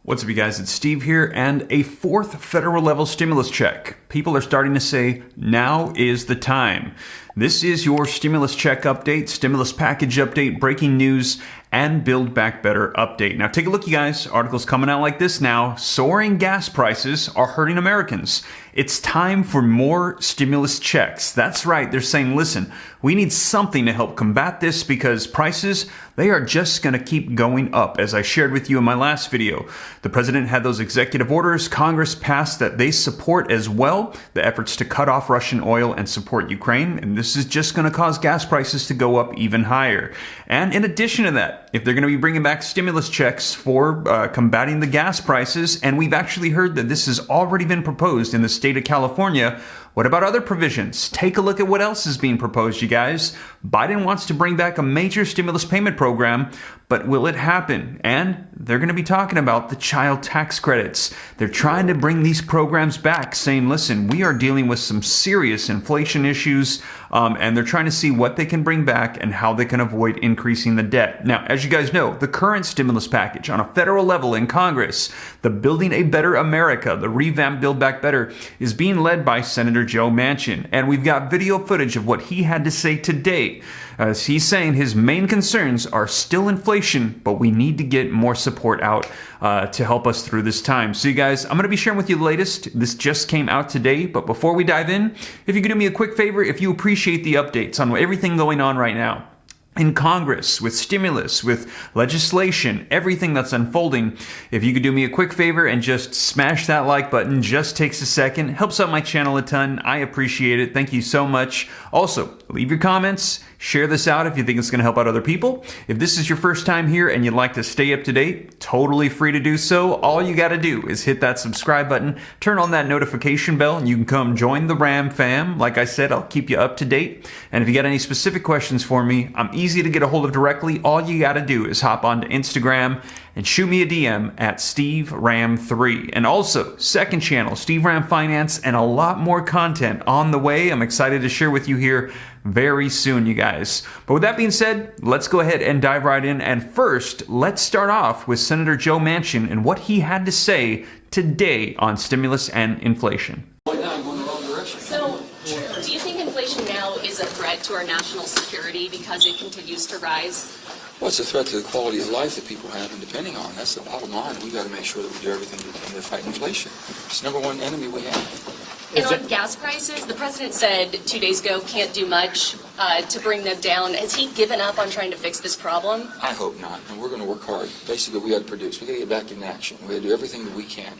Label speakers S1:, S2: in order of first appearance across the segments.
S1: What's up, you guys? It's Steve here, and a fourth federal level stimulus check. People are starting to say, now is the time. This is your stimulus check update, stimulus package update, breaking news, and Build Back Better update. Now take a look, you guys. Articles coming out like this now. Soaring gas prices are hurting Americans. It's time for more stimulus checks. That's right. They're saying, listen, we need something to help combat this because prices, they are just going to keep going up. As I shared with you in my last video, the president had those executive orders Congress passed that they support as well, the efforts to cut off Russian oil and support Ukraine. And this is just going to cause gas prices to go up even higher. And in addition to that, if they're going to be bringing back stimulus checks for combating the gas prices, and we've actually heard that this has already been proposed in the state of California, what about other provisions? Take a look at what else is being proposed, you guys. Biden wants to bring back a major stimulus payment program, but will it happen? And they're going to be talking about the child tax credits. They're trying to bring these programs back, saying, listen, we are dealing with some serious inflation issues, and they're trying to see what they can bring back and how they can avoid increasing the debt. Now, as you guys know, the current stimulus package on a federal level in Congress, the Building a Better America, the revamped Build Back Better, is being led by Senator Joe Manchin. And we've got video footage of what he had to say today. As he's saying his main concerns are still inflation, but we need to get more support out to help us through this time. So you guys, I'm going to be sharing with you the latest. This just came out today, but before we dive in, if you could do me a quick favor, if you appreciate the updates on everything going on right now in Congress, with stimulus, with legislation, everything that's unfolding, if you could do me a quick favor and just smash that like button, just takes a second, helps out my channel a ton. I appreciate it. Thank you so much. Also, leave your comments, share this out if you think it's going to help out other people. If this is your first time here and you'd like to stay up to date, totally free to do so. All you got to do is hit that subscribe button, turn on that notification bell, and you can come join the Ram fam. Like I said, I'll keep you up to date. And if you got any specific questions for me, I'm easy to get a hold of directly. All you got to do is hop onto Instagram and shoot me a DM at SteveRam3. And also, second channel, Steve Ram Finance, and a lot more content on the way. I'm excited to share with you here very soon, you guys. But with that being said, let's go ahead and dive right in. And first, let's start off with Senator Joe Manchin and what he had to say today on stimulus and inflation.
S2: So, do you think inflation now is a threat to our national security because it continues to rise?
S3: Well, it's a threat to the quality of life that people have, and depending on, that's the bottom line. We've got to make sure that we do everything we can to fight inflation. It's the number one enemy we have.
S2: And on gas prices, the president said 2 days ago can't do much to bring them down. Has he given up on trying to fix this problem?
S3: I hope not, and we're going to work hard. Basically, we got to produce. We got to get back in action. We got to do everything that we can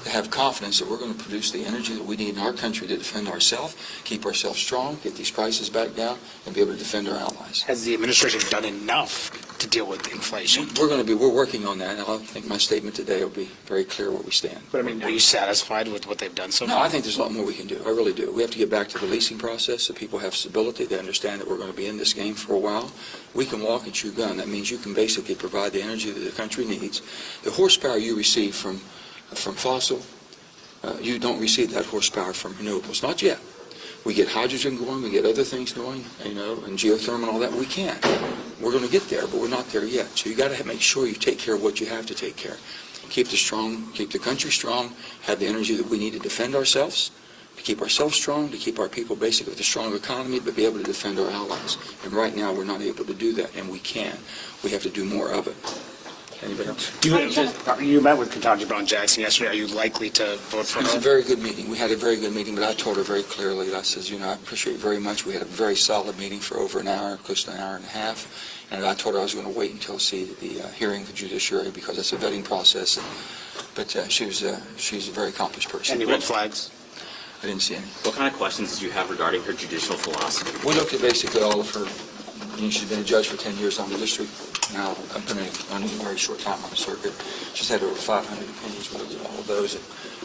S3: to have confidence that we're going to produce the energy that we need in our country to defend ourselves, keep ourselves strong, get these prices back down, and be able to defend our allies.
S4: Has the administration done enough to deal with inflation?
S3: We're working on that, and I think my statement today will be very clear where we stand.
S4: But I mean, are you satisfied with what they've done so far?
S3: No, I think there's a lot more we can do. I really do. We have to get back to the leasing process so people have stability. They understand that we're going to be in this game for a while. We can walk and chew gum. That means you can basically provide the energy that the country needs. The horsepower you receive from fossil, you don't receive that horsepower from renewables. Not yet. We get hydrogen going, we get other things going, and geothermal and all that. We can. We're going to get there, but we're not there yet. So you got to make sure you take care of what you have to take care of. Keep the country strong, have the energy that we need to defend ourselves, to keep ourselves strong, to keep our people basically with a strong economy, but be able to defend our allies. And right now we're not able to do that, and we can. We have to do more of it. Anybody else?
S4: You met with Ketanji Brown Jackson yesterday. Are you likely to vote for her?
S3: It was a very good meeting. We had a very good meeting, but I told her very clearly, I says, I appreciate very much. We had a very solid meeting for over an hour, close to an hour and a half. And I told her I was going to wait until see the hearing for judiciary because it's a vetting process. But she's a very accomplished person.
S4: Any red flags?
S3: I didn't see any.
S5: What kind of questions did you have regarding her judicial philosophy?
S3: We looked at basically all of her. She's been a judge for 10 years on the district. Now, I've been on a very short time on the circuit. She's had over 500 opinions. We looked at all of those.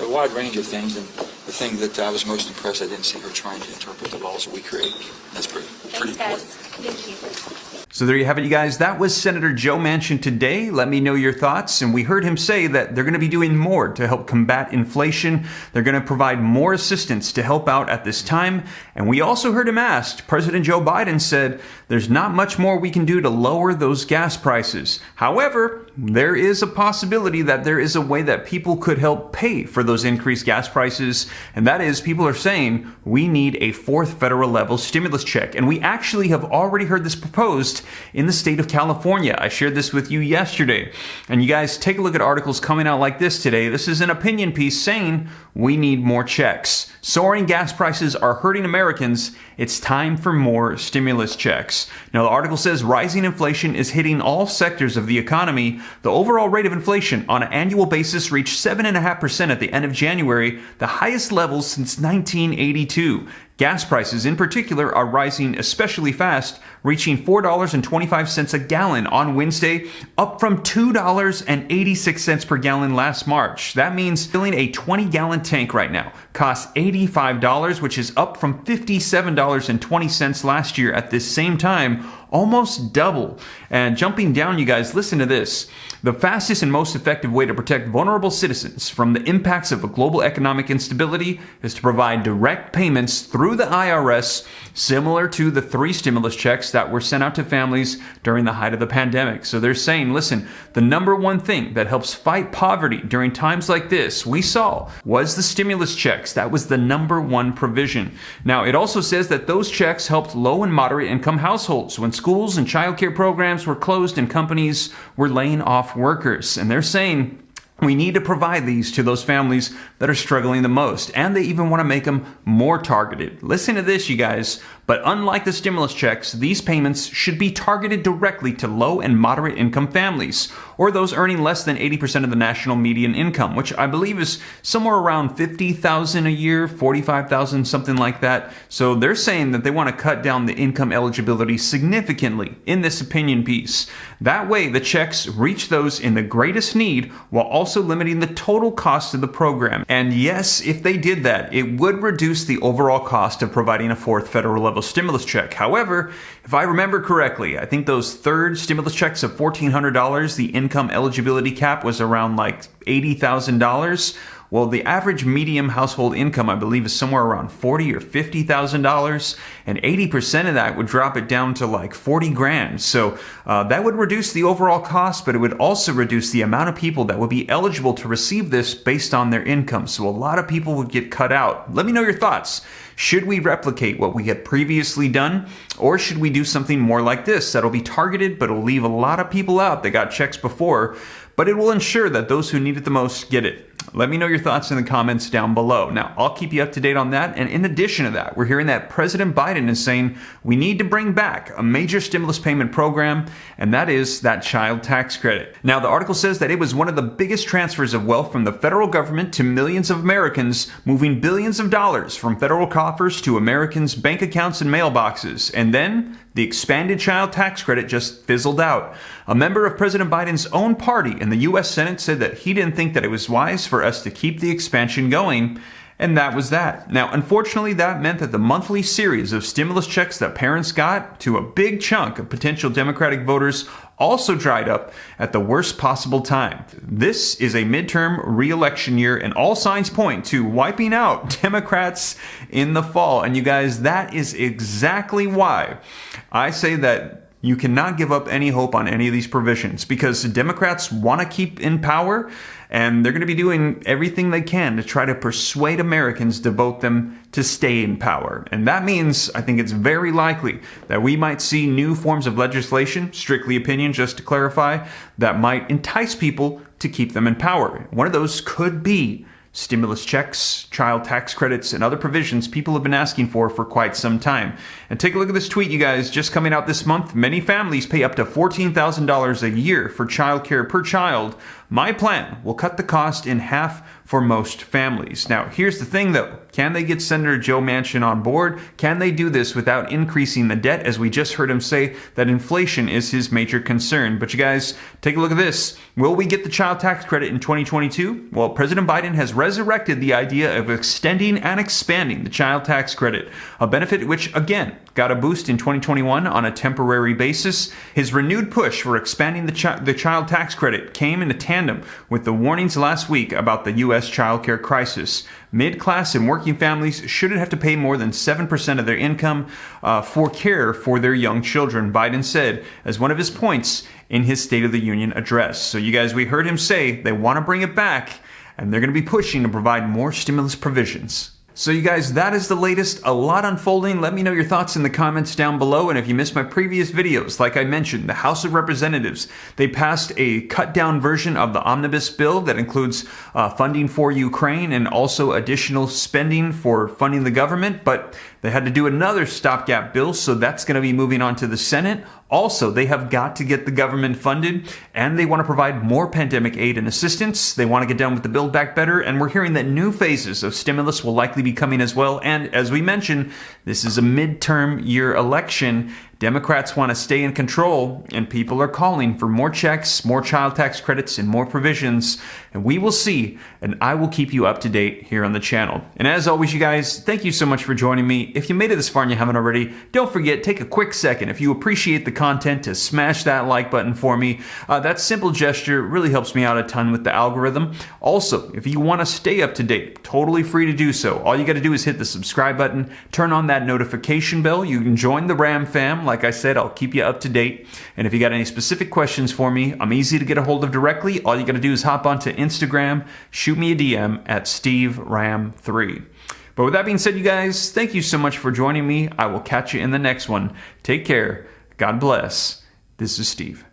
S3: A wide range of things. And the thing that I was most impressed, I didn't see her trying to interpret the laws that we create. That's pretty
S2: Thanks, guys.
S3: important.
S2: Thank you.
S1: So there you have it, you guys. That was Senator Joe Manchin today. Let me know your thoughts. And we heard him say that they're going to be doing more to help combat inflation. They're going to provide more assistance to help out at this time. And we also heard him asked, President Joe Biden said, there's not much more we can do to lower those gas prices. However, there is a possibility that there is a way that people could help pay for those increased gas prices. And that is, people are saying we need a fourth federal level stimulus check. And we actually have already heard this proposed in the state of California. I shared this with you yesterday. And you guys take a look at articles coming out like this today. This is an opinion piece saying we need more checks. Soaring gas prices are hurting Americans. It's time for more stimulus checks. Now, the article says rising inflation is hitting all sectors of the economy. The overall rate of inflation on an annual basis reached 7.5% at the end of January, the highest levels since 1982. Gas prices in particular are rising especially fast, reaching $4.25 a gallon on Wednesday, up from $2.86 per gallon last March. That means filling a 20-gallon tank right now costs $85, which is up from $57.20 last year at this same time, almost double. And jumping down, you guys, listen to this. The fastest and most effective way to protect vulnerable citizens from the impacts of a global economic instability is to provide direct payments through the IRS, similar to the 3 stimulus checks that were sent out to families during the height of the pandemic. So they're saying, listen, the number one thing that helps fight poverty during times like this, we saw, was the stimulus checks. That was the number one provision. Now, it also says that those checks helped low and moderate income households when schools and childcare programs were closed and companies were laying off workers. And they're saying we need to provide these to those families that are struggling the most. And they even want to make them more targeted. Listen to this, you guys. But unlike the stimulus checks, these payments should be targeted directly to low and moderate income families, or those earning less than 80% of the national median income, which I believe is somewhere around $50,000 a year, $45,000, something like that. So they're saying that they want to cut down the income eligibility significantly in this opinion piece. That way, the checks reach those in the greatest need while also limiting the total cost of the program. And yes, if they did that, it would reduce the overall cost of providing a fourth federal level stimulus check. However, if I remember correctly, I think those third stimulus checks of $1,400, the income eligibility cap was around like $80,000. Well, the average median household income, I believe, is somewhere around $40,000 or $50,000, and 80% of that would drop it down to like 40 grand. So that would reduce the overall cost, but it would also reduce the amount of people that would be eligible to receive this based on their income. So a lot of people would get cut out. Let me know your thoughts. Should we replicate what we had previously done, or should we do something more like this that'll be targeted, but will leave a lot of people out that got checks before, but it will ensure that those who need it the most get it? Let me know your thoughts in the comments down below. Now, I'll keep you up to date on that. And in addition to that, we're hearing that President Biden is saying we need to bring back a major stimulus payment program, and that is that child tax credit. Now, the article says that it was one of the biggest transfers of wealth from the federal government to millions of Americans, moving billions of dollars from federal coffers to Americans' bank accounts and mailboxes. And then the expanded child tax credit just fizzled out. A member of President Biden's own party in the U.S. Senate said that he didn't think that it was wise for us to keep the expansion going, and that was that. Now, unfortunately, that meant that the monthly series of stimulus checks that parents got to a big chunk of potential Democratic voters also dried up at the worst possible time. This is a midterm re-election year, and all signs point to wiping out Democrats in the fall. And you guys, that is exactly why I say that you cannot give up any hope on any of these provisions, because the Democrats want to keep in power, and they're going to be doing everything they can to try to persuade Americans to vote them to stay in power. And that means I think it's very likely that we might see new forms of legislation, strictly opinion, just to clarify, that might entice people to keep them in power. One of those could be stimulus checks, child tax credits, and other provisions people have been asking for quite some time. And take a look at this tweet, you guys, just coming out this month. Many families pay up to $14,000 a year for childcare per child. My plan will cut the cost in half for most families. Now, here's the thing, though. Can they get Senator Joe Manchin on board? Can they do this without increasing the debt? As we just heard him say that inflation is his major concern. But you guys, take a look at this. Will we get the child tax credit in 2022? Well, President Biden has resurrected the idea of extending and expanding the child tax credit, a benefit which, again, got a boost in 2021 on a temporary basis. His renewed push for expanding the child tax credit came in a tandem with the warnings last week about the U.S. childcare crisis. Mid-class and working families shouldn't have to pay more than 7% of their income for care for their young children, Biden said as one of his points in his State of the Union address. So you guys, we heard him say they want to bring it back, and they're going to be pushing to provide more stimulus provisions. So you guys, that is the latest. A lot unfolding. Let me know your thoughts in the comments down below. And if you missed my previous videos, like I mentioned, the House of Representatives, they passed a cut down version of the omnibus bill that includes funding for Ukraine and also additional spending for funding the government. But they had to do another stopgap bill, so that's going to be moving on to the Senate. Also, they have got to get the government funded, and they want to provide more pandemic aid and assistance. They want to get done with the Build Back Better, and we're hearing that new phases of stimulus will likely be coming as well. And as we mentioned, this is a midterm year election. Democrats want to stay in control, and people are calling for more checks, more child tax credits, and more provisions. And we will see, and I will keep you up to date here on the channel. And as always, you guys, thank you so much for joining me. If you made it this far and you haven't already, don't forget, take a quick second, if you appreciate the content, to smash that like button for me. That simple gesture really helps me out a ton with the algorithm. Also, if you want to stay up to date, totally free to do so. All you got to do is hit the subscribe button, turn on that notification bell. You can join the Ram fam. Like I said, I'll keep you up to date. And if you got any specific questions for me, I'm easy to get a hold of directly. All you got to do is hop onto Instagram, shoot me a DM at SteveRam3. But with that being said, you guys, thank you so much for joining me. I will catch you in the next one. Take care. God bless. This is Steve.